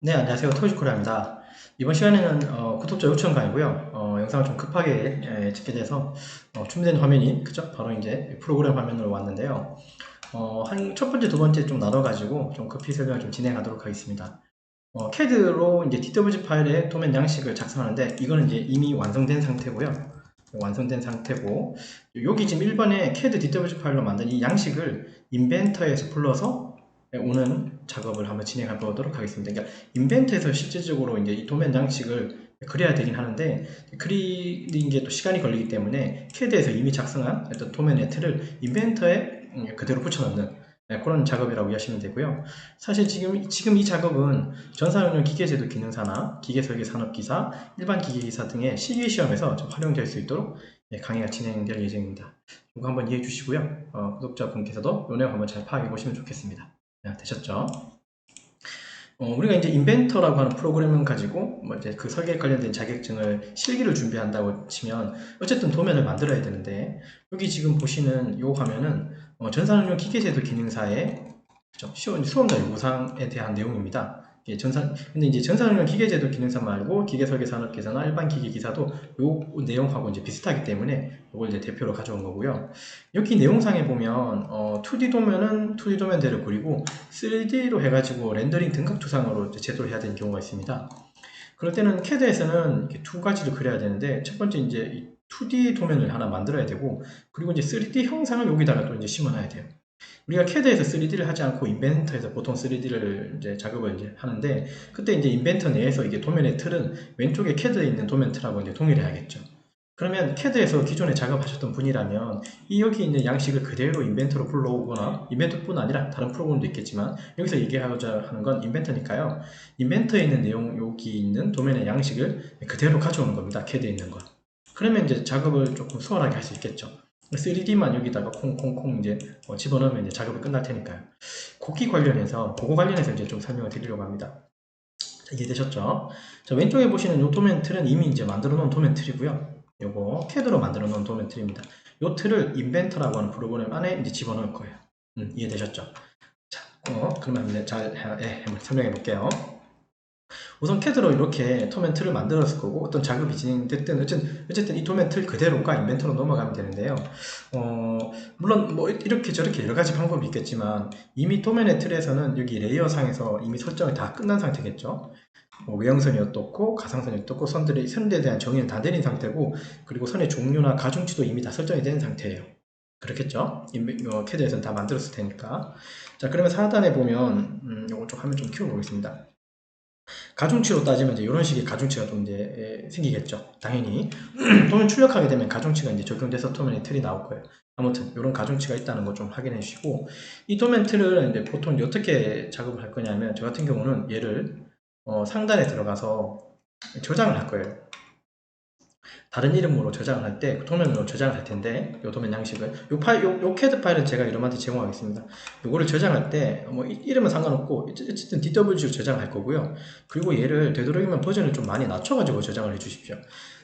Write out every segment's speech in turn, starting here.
네, 안녕하세요. 토이코리아입니다. 이번 시간에는 구독자 요청 강의고요. 영상을 좀 급하게 찍게 돼서 준비된 화면이 그죠? 바로 이제 프로그램 화면으로 왔는데요. 한 첫 번째, 두 번째 좀 나눠가지고 좀 급히 설명을 좀 진행하도록 하겠습니다. CAD로 이제 DWG 파일의 도면 양식을 작성하는데 이거는 이제 이미 완성된 상태고요. 완성된 상태고 여기 지금 1번에 CAD DWG 파일로 만든 이 양식을 인벤터에서 불러서 오는 작업을 한번 진행해 보도록 하겠습니다. 그러니까 인벤터에서 실질적으로 이제 이 도면 양식을 그려야 되긴 하는데 그리는 게 또 시간이 걸리기 때문에 CAD에서 이미 작성한 어떤 도면의 틀을 인벤터에 그대로 붙여넣는 그런 작업이라고 이해하시면 되고요. 사실 지금 이 작업은 전산응용 기계제도 기능사나 기계설계 산업기사, 일반 기계기사 등의 실기시험에서 좀 활용될 수 있도록 강의가 진행될 예정입니다. 이거 한번 이해해 주시고요. 구독자분께서도 이 내용 한번 잘 파악해 보시면 좋겠습니다. 되셨죠? 우리가 이제 인벤터라고 하는 프로그램을 가지고 뭐 이제 그 설계 관련된 자격증을 실기를 준비한다고 치면 어쨌든 도면을 만들어야 되는데 여기 지금 보시는 이 화면은 전산응용 기계제도 기능사의 수험자 요구사항에 대한 내용입니다. 근데 이제 전산응용 기계제도 기능사 말고 기계설계산업기사나 일반 기계기사도 요 내용하고 이제 비슷하기 때문에 이걸 이제 대표로 가져온 거고요. 여기 내용상에 보면 2D 도면은 2D 도면대로 그리고 3D로 해가지고 렌더링 등각 투상으로 제도를 해야 되는 경우가 있습니다. 그럴 때는 CAD에서는 이렇게 두 가지를 그려야 되는데 첫 번째 이제 2D 도면을 하나 만들어야 되고 그리고 이제 3D 형상을 여기다가 또 이제 심어놔야 돼요. 우리가 CAD에서 3D를 하지 않고 인벤터에서 보통 3D를 이제 작업을 이제 하는데 그때 이제 인벤터 내에서 이게 도면의 틀은 왼쪽에 CAD에 있는 도면 틀하고 이제 동일해야겠죠. 그러면 CAD에서 기존에 작업하셨던 분이라면 이 여기 있는 양식을 그대로 인벤터로 불러오거나 인벤터뿐 아니라 다른 프로그램도 있겠지만 여기서 얘기하고자 하는 건 인벤터니까요. 인벤터에 있는 내용 여기 있는 도면의 양식을 그대로 가져오는 겁니다. CAD에 있는 거. 그러면 이제 작업을 조금 수월하게 할 수 있겠죠. 3D만 여기다가 콩콩콩 이제 집어넣으면 이제 작업이 끝날 테니까요. 그거 관련해서 이제 좀 설명을 드리려고 합니다. 자, 이해되셨죠? 자, 왼쪽에 보시는 이 도면 틀은 이미 이제 만들어 놓은 도면 틀이고요. 요거 CAD로 만들어 놓은 도면 틀입니다. 요 틀을 인벤터라고 하는 프로그램 안에 이제 집어넣을 거예요. 이해되셨죠? 자, 그러면 이제 한번 설명해 볼게요. 우선 CAD로 이렇게 도면 틀을 만들었을 거고 어떤 작업이 진행됐든 어쨌든 이 도면 틀 그대로가 인벤터로 넘어가면 되는데요. 물론 뭐 이렇게 저렇게 여러 가지 방법이 있겠지만 이미 도면의 틀에서는 여기 레이어 상에서 이미 설정이 다 끝난 상태겠죠. 외형선이 어떻고 가상선이 어떻고 선들에 대한 정의는 다 내린 상태고 그리고 선의 종류나 가중치도 이미 다 설정이 된 상태예요. 그렇겠죠? CAD에서는 다 만들었을 테니까. 자, 그러면 상단에 보면 요거 좀 화면 좀 키워보겠습니다. 가중치로 따지면 이제 이런 식의 가중치가 좀 이제 생기겠죠. 당연히 도면 출력하게 되면 가중치가 이제 적용돼서 도면의 틀이 나올 거예요. 아무튼 이런 가중치가 있다는 거 좀 확인해 주시고 이 도면 틀을 이제 보통 이제 어떻게 작업을 할 거냐면 저 같은 경우는 얘를 상단에 들어가서 저장을 할 거예요. 다른 이름으로 저장을 할 때 도면으로 저장을 할 텐데 요 도면 양식을 요 CAD 파일은 제가 여러분한테 제공하겠습니다. 요거를 저장할 때 뭐 이름은 상관없고 어쨌든 DWG로 저장할 거고요. 그리고 얘를 되도록이면 버전을 좀 많이 낮춰가지고 저장을 해 주십시오.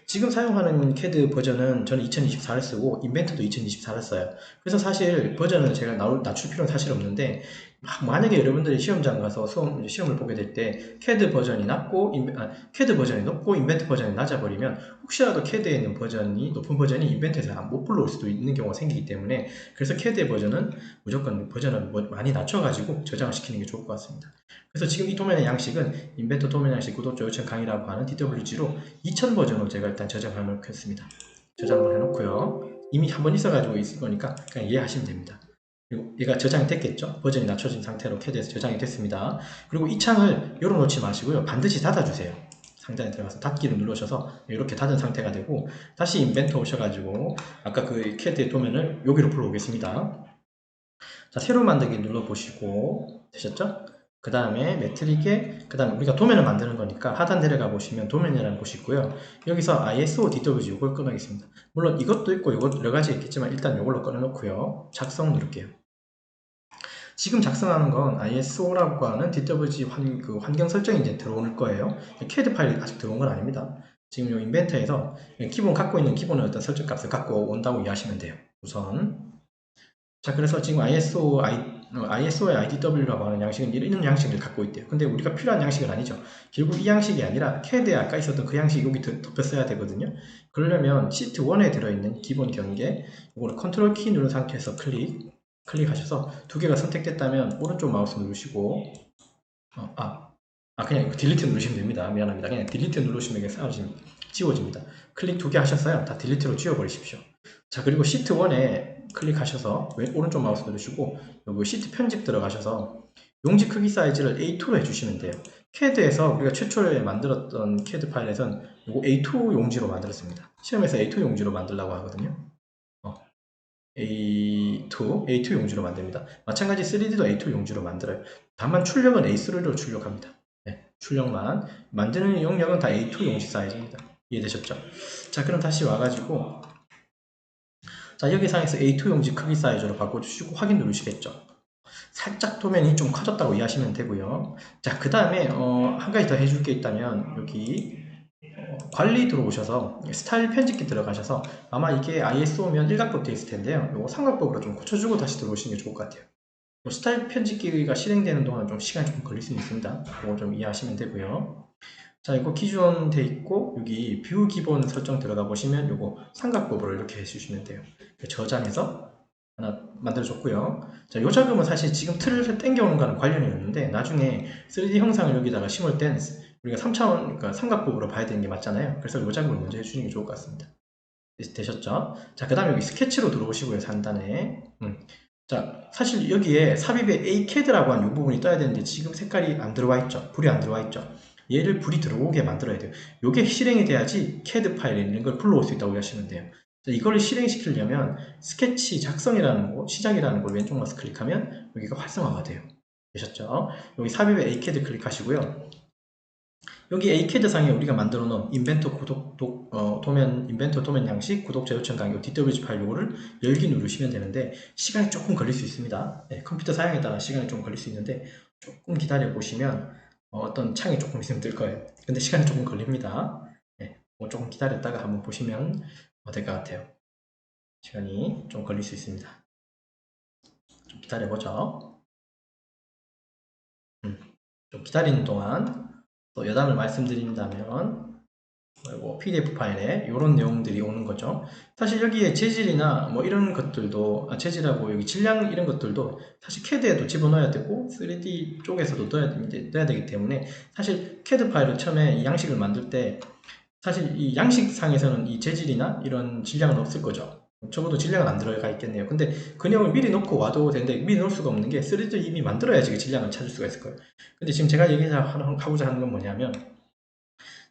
지금 사용하는 CAD 버전은 저는 2024를 쓰고 인벤터도 2024를 써요. 그래서 사실 버전을 제가 낮출 필요는 사실 없는데 만약에 여러분들이 시험장 가서 시험을 보게 될 때 CAD 버전이 CAD 버전이 높고 인벤터 버전이 낮아버리면 혹시라도 CAD에 있는 버전이 높은 버전이 인벤터에서 못 불러올 수도 있는 경우가 생기기 때문에 그래서 CAD의 버전은 무조건 버전을 많이 낮춰가지고 저장을 시키는 게 좋을 것 같습니다. 그래서 지금 이 도면의 양식은 인벤터 도면 양식 구독자 요청 강의라고 하는 DWG로 2000 버전으로 제가 일단 저장을 해놓겠습니다. 저장을 해놓고요. 이미 한번 있어가지고 있을 거니까 그냥 이해하시면 됩니다. 그리고 얘가 저장이 됐겠죠? 버전이 낮춰진 상태로 CAD에서 저장이 됐습니다. 그리고 이 창을 열어놓지 마시고요. 반드시 닫아주세요. 상단에 들어가서 닫기를 누르셔서 이렇게 닫은 상태가 되고 다시 인벤터 오셔가지고 아까 그 CAD 도면을 여기로 불러오겠습니다. 자, 새로 만들기 눌러보시고 되셨죠? 그 다음에 매트릭에 그 다음에 우리가 도면을 만드는 거니까 하단 내려가 보시면 도면이라는 곳이 있고요. 여기서 ISO DWG 이걸 꺼내겠습니다. 물론 이것도 있고 이것 여러 가지 있겠지만 일단 이걸로 꺼내놓고요. 작성 누를게요. 지금 작성하는 건 ISO라고 하는 DWG 환경 설정이 이제 들어올 거예요. CAD 파일이 아직 들어온 건 아닙니다. 지금 이 인벤터에서 갖고 있는 기본의 어떤 설정 값을 갖고 온다고 이해하시면 돼요. 우선 자, 그래서 지금 ISO ISO의 IDW라고 하는 양식은 이런 양식을 갖고 있대요. 근데 우리가 필요한 양식은 아니죠. 결국 이 양식이 아니라 CAD에 아까 있었던 그 양식이 여기 덮였어야 되거든요. 그러려면 시트 1에 들어있는 기본 경계, 이거를 컨트롤 키 누른 상태에서 클릭하셔서 두 개가 선택됐다면 오른쪽 마우스 누르시고 그냥 딜리트 누르시면 됩니다. 미안합니다. 그냥 딜리트 누르시면 이게 지워집니다. 클릭 두 개 하셨어요. 다 딜리트로 지워버리십시오. 자, 그리고 시트 1에 클릭하셔서 오른쪽 마우스 누르시고 여기 시트 편집 들어가셔서 용지 크기 사이즈를 A2로 해주시면 돼요. CAD에서 우리가 최초에 만들었던 CAD 파일에선 이거 A2 용지로 만들었습니다. 시험에서 A2 용지로 만들라고 하거든요. A2 용지로 만듭니다. 마찬가지 3D도 A2 용지로 만들어요. 다만 출력은 A3로 출력합니다. 출력만 만드는 용량은 다 A2 용지 사이즈입니다. 이해되셨죠? 자, 그럼 다시 와가지고 자, 여기 상에서 A2 용지 크기 사이즈로 바꿔주시고 확인 누르시겠죠? 살짝 도면이 좀 커졌다고 이해하시면 되고요. 자, 그 다음에 한 가지 더 해줄 게 있다면 여기 관리 들어오셔서 스타일 편집기 들어가셔서 아마 이게 ISO면 일각법 되어 있을 텐데요. 이거 삼각법으로 좀 고쳐주고 다시 들어오시는 게 좋을 것 같아요. 스타일 편집기가 실행되는 동안 좀 시간이 좀 걸릴 수 있습니다. 그거 좀 이해하시면 되고요. 자, 이거 기존 돼 있고 여기 뷰 기본 설정 들어가 보시면 이거 삼각법으로 이렇게 해주시면 돼요. 저장해서 하나 만들어줬고요. 자, 요 작업은 사실 지금 틀을 땡겨오는 거는 관련이 없는데 나중에 3D 형상을 여기다가 심을 땐 우리가 3차원, 그러니까 삼각법으로 봐야 되는 게 맞잖아요. 그래서 요 작업을 먼저 해주시는 게 좋을 것 같습니다. 되셨죠? 자, 그 다음에 여기 스케치로 들어오시고요. 상단에. 자, 사실 여기에 삽입에 ACAD라고 하는 이 부분이 떠야 되는데 지금 색깔이 안 들어와 있죠. 불이 안 들어와 있죠. 얘를 불이 들어오게 만들어야 돼요. 이게 실행이 돼야지 CAD 파일에 있는 걸 불러올 수 있다고 하시면 돼요. 자, 이걸 실행시키려면 스케치 작성이라는 거, 시작이라는 걸 왼쪽 마우스 클릭하면 여기가 활성화가 돼요. 되셨죠? 여기 삽입에 ACAD 클릭하시고요. 여기 ACAD 상에 우리가 만들어 놓은 인벤토 인벤토 도면 양식 구독자 요청 강의 DWG 파일 요거를 열기 누르시면 되는데 시간이 조금 걸릴 수 있습니다. 네, 컴퓨터 사양에 따라 시간이 좀 걸릴 수 있는데 조금 기다려 보시면 어떤 창이 조금 있으면 뜰 거예요. 근데 시간이 조금 걸립니다. 네, 조금 기다렸다가 한번 보시면 될 것 같아요. 시간이 좀 걸릴 수 있습니다. 좀 기다려 보죠. 좀 기다리는 동안 또 여담을 말씀드린다면 PDF 파일에 이런 내용들이 오는 거죠. 사실 여기에 재질이나 뭐 이런 것들도 재질하고 여기 질량 이런 것들도 사실 CAD에도 집어넣어야 되고 3D 쪽에서도 넣어야 되기 때문에 사실 CAD 파일을 처음에 이 양식을 만들 때 사실 이 양식상에서는 이 재질이나 이런 질량은 없을 거죠. 적어도 질량은 안 들어가 있겠네요. 근데 그 내용을 미리 넣고 와도 되는데 미리 넣을 수가 없는 게 3D 이미 만들어야지 그 질량을 찾을 수가 있을 거예요. 근데 지금 제가 하고자 하는 건 뭐냐면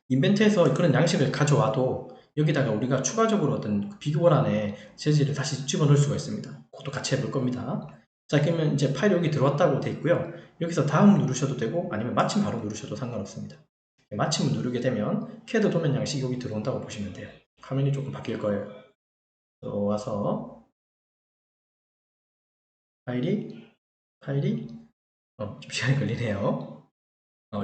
인벤트에서 그런 양식을 가져와도 여기다가 우리가 추가적으로 어떤 비교원안에 재질을 다시 집어넣을 수가 있습니다. 그것도 같이 해볼 겁니다. 자, 그러면 이제 파일이 여기 들어왔다고 돼 있고요. 여기서 다음 누르셔도 되고 아니면 마침 바로 누르셔도 상관없습니다. 마침을 누르게 되면 CAD 도면 양식이 여기 들어온다고 보시면 돼요. 화면이 조금 바뀔 거예요. 들어와서 파일이 좀 시간이 걸리네요.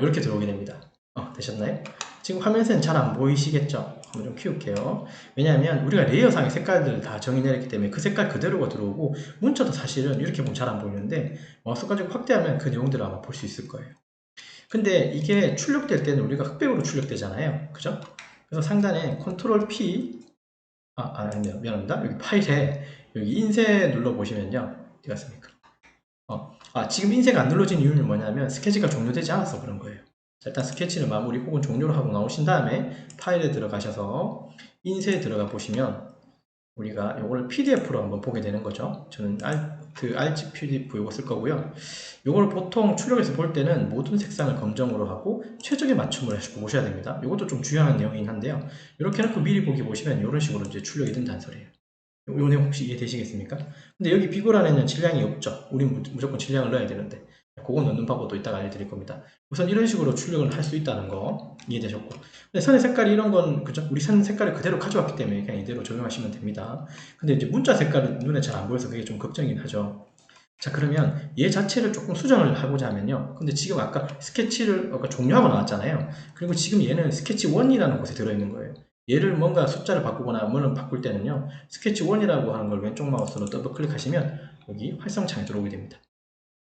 이렇게 들어오게 됩니다. 되셨나요? 지금 화면에서는 잘 안 보이시겠죠? 한번 좀 키울게요. 왜냐하면 우리가 레이어상의 색깔들을 다 정의 내렸기 때문에 그 색깔 그대로가 들어오고 문자도 사실은 이렇게 보면 잘 안 보이는데 마우스 가지고 확대하면 그 내용들을 아마 볼 수 있을 거예요. 근데 이게 출력될 때는 우리가 흑백으로 출력되잖아요. 그죠? 그래서 상단에 컨트롤 P 아니요, 미안합니다. 여기 파일에 여기 인쇄 눌러보시면요. 어디 갔습니까? 지금 인쇄가 안 눌러진 이유는 뭐냐면 스케치가 종료되지 않아서 그런 거예요. 자, 일단 스케치를 마무리 혹은 종료를 하고 나오신 다음에 파일에 들어가셔서 인쇄에 들어가 보시면 우리가 이걸 PDF로 한번 보게 되는 거죠. 저는 Alt PDF 이거 쓸 거고요. 이걸 보통 출력해서 볼 때는 모든 색상을 검정으로 하고 최적의 맞춤을 해서 보셔야 됩니다. 이것도 좀 중요한 내용이긴 한데요. 이렇게 해놓고 미리 보기 보시면 이런 식으로 이제 출력이 된다는 소리예요. 이 내용 혹시 이해되시겠습니까? 근데 여기 비교란에는 질량이 없죠. 우린 무조건 질량을 넣어야 되는데 그거 넣는 방법도 이따가 알려드릴 겁니다. 우선 이런 식으로 출력을 할 수 있다는 거 이해되셨고, 근데 선의 색깔이 이런 건 그죠? 우리 선 색깔을 그대로 가져왔기 때문에 그냥 이대로 적용하시면 됩니다. 근데 이제 문자 색깔은 눈에 잘 안 보여서 그게 좀 걱정이긴 하죠. 자, 그러면 얘 자체를 조금 수정을 하고자 하면요. 근데 지금 아까 스케치를 종료하고 나왔잖아요. 그리고 지금 얘는 스케치 1이라는 곳에 들어있는 거예요. 얘를 뭔가 숫자를 바꾸거나 뭐를 바꿀 때는요. 스케치 1이라고 하는 걸 왼쪽 마우스로 더블 클릭하시면 여기 활성창에 들어오게 됩니다.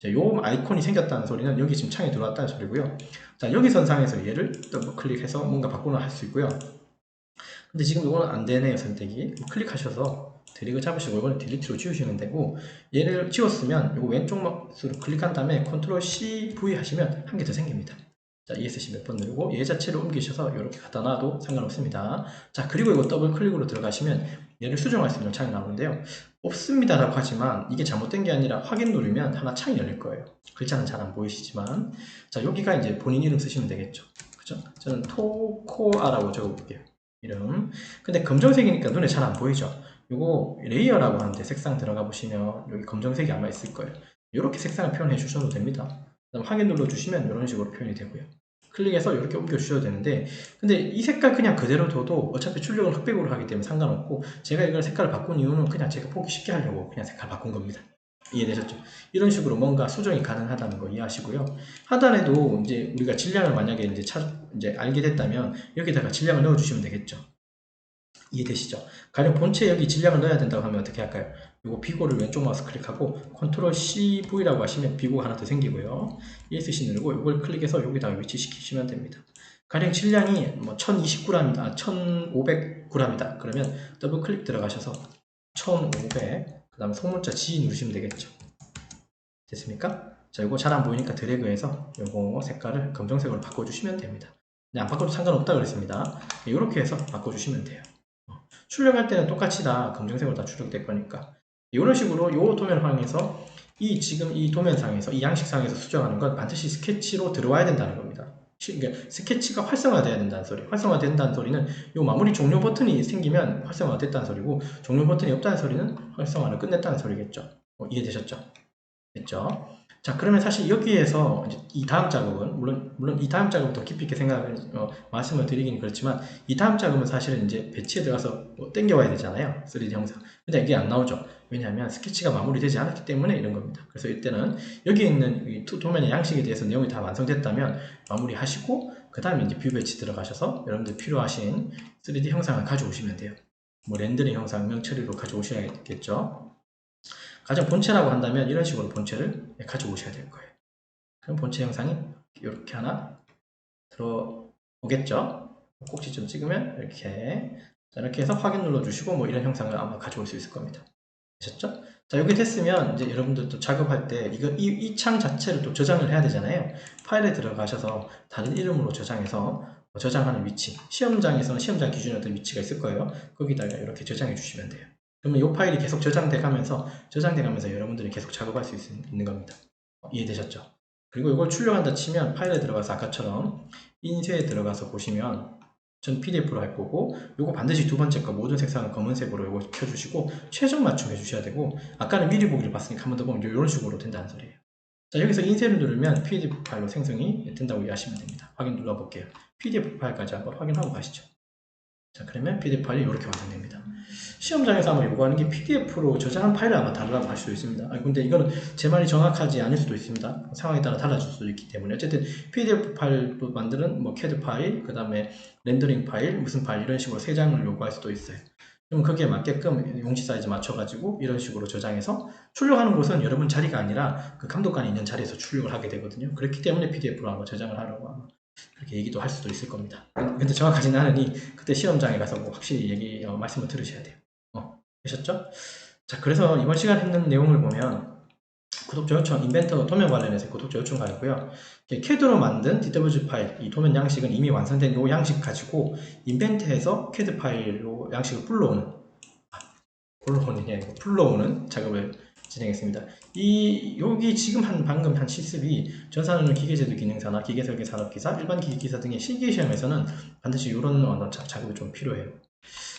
자, 요 아이콘이 생겼다는 소리는 여기 지금 창에 들어왔다는 소리고요. 자, 여기 선상에서 얘를 더블 클릭해서 뭔가 바꾸는 할 수 있고요. 근데 지금 이거는 안 되네요, 선택이. 클릭하셔서 드래그 잡으시고 이거는 딜리트로 지우시면 되고, 얘를 지웠으면 이거 왼쪽 마우스로 클릭한 다음에 컨트롤 C, V 하시면 한 개 더 생깁니다. 자, ESC 몇 번 누르고 얘 자체를 옮기셔서 이렇게 갖다 놔도 상관없습니다. 자, 그리고 이거 더블 클릭으로 들어가시면 얘를 수정할 수 있는 창이 나오는데요. 없습니다 라고 하지만 이게 잘못된 게 아니라 확인 누르면 하나 창이 열릴 거예요. 글자는 잘 안 보이시지만, 자, 여기가 이제 본인 이름 쓰시면 되겠죠. 그죠? 저는 토코아라고 적어볼게요. 이름. 근데 검정색이니까 눈에 잘 안 보이죠. 요거 레이어라고 하는데 색상 들어가 보시면 여기 검정색이 아마 있을 거예요. 이렇게 색상을 표현해 주셔도 됩니다. 그다음 확인 눌러 주시면 이런 식으로 표현이 되고요. 클릭해서 이렇게 옮겨 주셔도 되는데, 근데 이 색깔 그냥 그대로 둬도 어차피 출력은 흑백으로 하기 때문에 상관없고, 제가 이걸 색깔을 바꾼 이유는 그냥 제가 보기 쉽게 하려고 그냥 색깔 바꾼 겁니다. 이해되셨죠? 이런 식으로 뭔가 수정이 가능하다는 거 이해하시고요. 하단에도 이제 우리가 질량을 만약에 이제 알게 됐다면 여기다가 질량을 넣어 주시면 되겠죠. 이해되시죠? 가령 본체 여기 질량을 넣어야 된다고 하면 어떻게 할까요? 이거 비고를 왼쪽 마우스 클릭하고 컨트롤 CV라고 하시면 비고가 하나 더 생기고요. ESC 누르고 이걸 클릭해서 여기다가 위치시키시면 됩니다. 가령 질량이 뭐 1029g이다, 1500g이다. 그러면 더블 클릭 들어가셔서 1500, 그 다음에 소문자 G 누르시면 되겠죠. 됐습니까? 자, 이거 잘 안 보이니까 드래그해서 이거 색깔을 검정색으로 바꿔주시면 됩니다. 안 바꿔도 상관없다 그랬습니다. 이렇게 해서 바꿔주시면 돼요. 출력할 때는 똑같이 다 검정색으로 다 출력될 거니까, 이런 식으로 이 도면을 활용해서 지금 이 도면상에서 이 양식상에서 수정하는 건 반드시 스케치로 들어와야 된다는 겁니다. 그러니까 스케치가 활성화돼야 된다는 소리. 활성화된다는 소리는 이 마무리 종료 버튼이 생기면 활성화가 됐다는 소리고, 종료 버튼이 없다는 소리는 활성화를 끝냈다는 소리겠죠. 이해되셨죠? 됐죠? 자, 그러면 사실 여기에서 이제 이 다음 작업은 물론 이 다음 작업은 더 깊이 있게 말씀을 드리긴 그렇지만, 이 다음 작업은 사실은 이제 배치에 들어가서 땡겨와야 되잖아요, 3D 영상. 근데 이게 안 나오죠. 왜냐하면 스케치가 마무리되지 않았기 때문에 이런 겁니다. 그래서 이때는 여기 있는 이 도면의 양식에 대해서 내용이 다 완성됐다면 마무리하시고, 그 다음에 이제 뷰 배치 들어가셔서 여러분들 필요하신 3D 형상을 가져오시면 돼요. 뭐 렌더링 형상 명처리로 가져오셔야겠죠. 가장 본체라고 한다면 이런 식으로 본체를 가져오셔야 될 거예요. 그럼 본체 영상이 이렇게 하나 들어오겠죠. 꼭지점 찍으면 이렇게, 자, 이렇게 해서 확인 눌러주시고 뭐 이런 형상을 아마 가져올 수 있을 겁니다. 되셨죠? 자, 이렇게 됐으면 이제 여러분들도 작업할 때 이 창 자체를 또 저장을 해야 되잖아요. 파일에 들어가셔서 다른 이름으로 저장해서 저장하는 위치, 시험장에서는 시험장 기준에 어떤 위치가 있을 거예요. 거기다가 이렇게 저장해 주시면 돼요. 그러면 이 파일이 계속 저장돼 가면서 여러분들이 계속 작업할 수 있는 겁니다. 이해되셨죠? 그리고 이걸 출력한다 치면 파일에 들어가서 아까처럼 인쇄에 들어가서 보시면 전 PDF로 할 거고, 요거 반드시 두 번째 거 모든 색상을 검은색으로 요거 켜주시고 최종 맞춤 해주셔야 되고, 아까는 미리 보기를 봤으니까 한 번 더 보면 이런 식으로 된다는 소리예요. 자, 여기서 인쇄를 누르면 PDF 파일로 생성이 된다고 이해하시면 됩니다. 확인 눌러볼게요. PDF 파일까지 한번 확인하고 가시죠. 자, 그러면 PDF 파일이 이렇게 완성됩니다. 시험장에서 아마 요구하는 게 PDF로 저장한 파일을 아마 다르다고 할 수도 있습니다. 근데 이거는 제 말이 정확하지 않을 수도 있습니다. 상황에 따라 달라질 수도 있기 때문에. 어쨌든 PDF 파일로 만드는 뭐 CAD 파일, 그 다음에 렌더링 파일, 무슨 파일 이런 식으로 세 장을 요구할 수도 있어요. 그럼 거기에 맞게끔 용지 사이즈 맞춰가지고 이런 식으로 저장해서 출력하는 곳은 여러분 자리가 아니라 그 감독관이 있는 자리에서 출력을 하게 되거든요. 그렇기 때문에 PDF로 아마 저장을 하라고 아마 그렇게 얘기도 할 수도 있을 겁니다. 근데 정확하지는 않으니 그때 시험장에 가서 뭐 확실히 말씀을 들으셔야 돼요. 되셨죠? 자, 그래서 이번 시간에 했는 내용을 보면 구독자 요청, 인벤터 도면 관련해서 구독자 요청 가 있고요. CAD로 만든 DWG 파일, 이 도면 양식은 이미 완성된 이 양식 가지고 인벤트에서 CAD 파일로 양식을 불러오는 작업을 진행했습니다. 여기 지금 방금 한 실습이 전산운용 기계제도 기능사나 기계설계 산업기사, 일반 기계기사 등의 실기시험에서는 반드시 이런 작업이 좀 필요해요.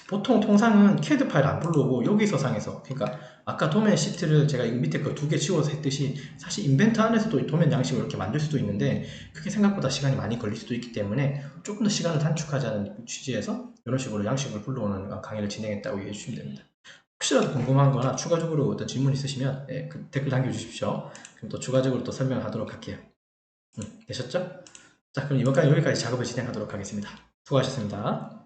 보통 통상은 CAD 파일 안 불러오고 여기서 상에서, 그러니까 아까 도면 시트를 제가 이 밑에 거 2개 지워서 했듯이 사실 인벤트 안에서도 도면 양식을 이렇게 만들 수도 있는데 그게 생각보다 시간이 많이 걸릴 수도 있기 때문에 조금 더 시간을 단축하자는 취지에서 이런 식으로 양식을 불러오는 강의를 진행했다고 이해해 주시면 됩니다. 혹시라도 궁금한 거나 추가적으로 어떤 질문 있으시면 그 댓글 남겨주십시오. 그럼 또 추가적으로 또 설명하도록 할게요. 되셨죠? 자, 그럼 이번까지 여기까지 작업을 진행하도록 하겠습니다. 수고하셨습니다.